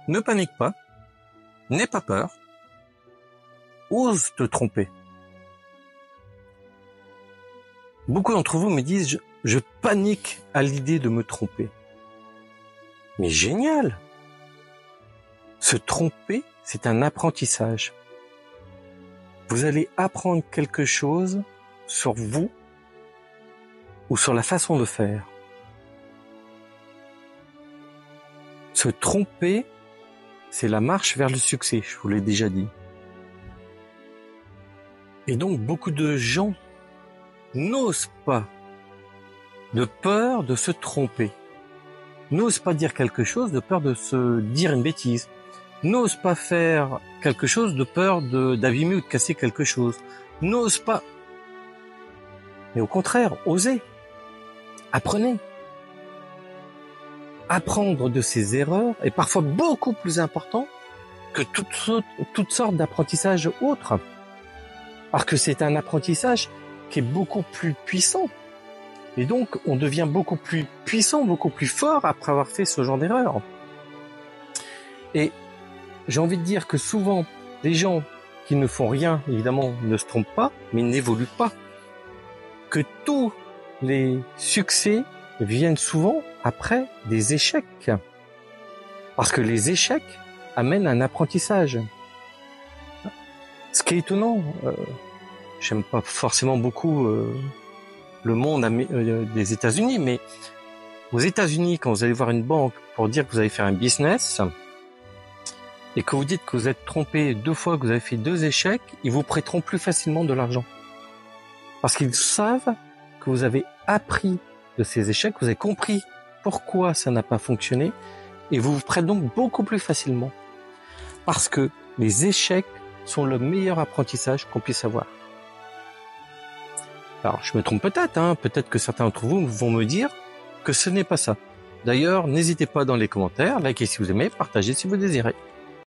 Ne panique pas, n'aie pas peur, ose te tromper. Beaucoup d'entre vous me disent, je panique à l'idée de me tromper. Mais génial! Se tromper, c'est un apprentissage. Vous allez apprendre quelque chose sur vous ou sur la façon de faire. Se tromper, c'est la marche vers le succès, je vous l'ai déjà dit. Et donc, beaucoup de gens n'osent pas, de peur de se tromper. N'osent pas dire quelque chose de peur de se dire une bêtise. N'osent pas faire quelque chose de peur d'abîmer ou de casser quelque chose. N'osent pas. Mais au contraire, osez. Apprenez. Apprendre de ses erreurs est parfois beaucoup plus important que toutes sortes d'apprentissages autres. Parce que c'est un apprentissage qui est beaucoup plus puissant. Et donc, on devient beaucoup plus puissant, beaucoup plus fort après avoir fait ce genre d'erreur. Et j'ai envie de dire que souvent, les gens qui ne font rien, évidemment, ne se trompent pas, mais n'évoluent pas. Que tous les succès viennent souvent après des échecs. Parce que les échecs amènent un apprentissage. Ce qui est étonnant, j'aime pas forcément beaucoup le monde des États-Unis, mais aux États-Unis, quand vous allez voir une banque pour dire que vous allez faire un business et que vous dites que vous êtes trompé 2 fois, que vous avez fait 2 échecs, ils vous prêteront plus facilement de l'argent. Parce qu'ils savent que vous avez appris de ces échecs, vous avez compris pourquoi ça n'a pas fonctionné et vous vous prêtez donc beaucoup plus facilement. Parce que les échecs sont le meilleur apprentissage qu'on puisse avoir. Alors, je me trompe peut-être, peut-être que certains d'entre vous vont me dire que ce n'est pas ça. D'ailleurs, n'hésitez pas dans les commentaires, likez si vous aimez, partagez si vous désirez.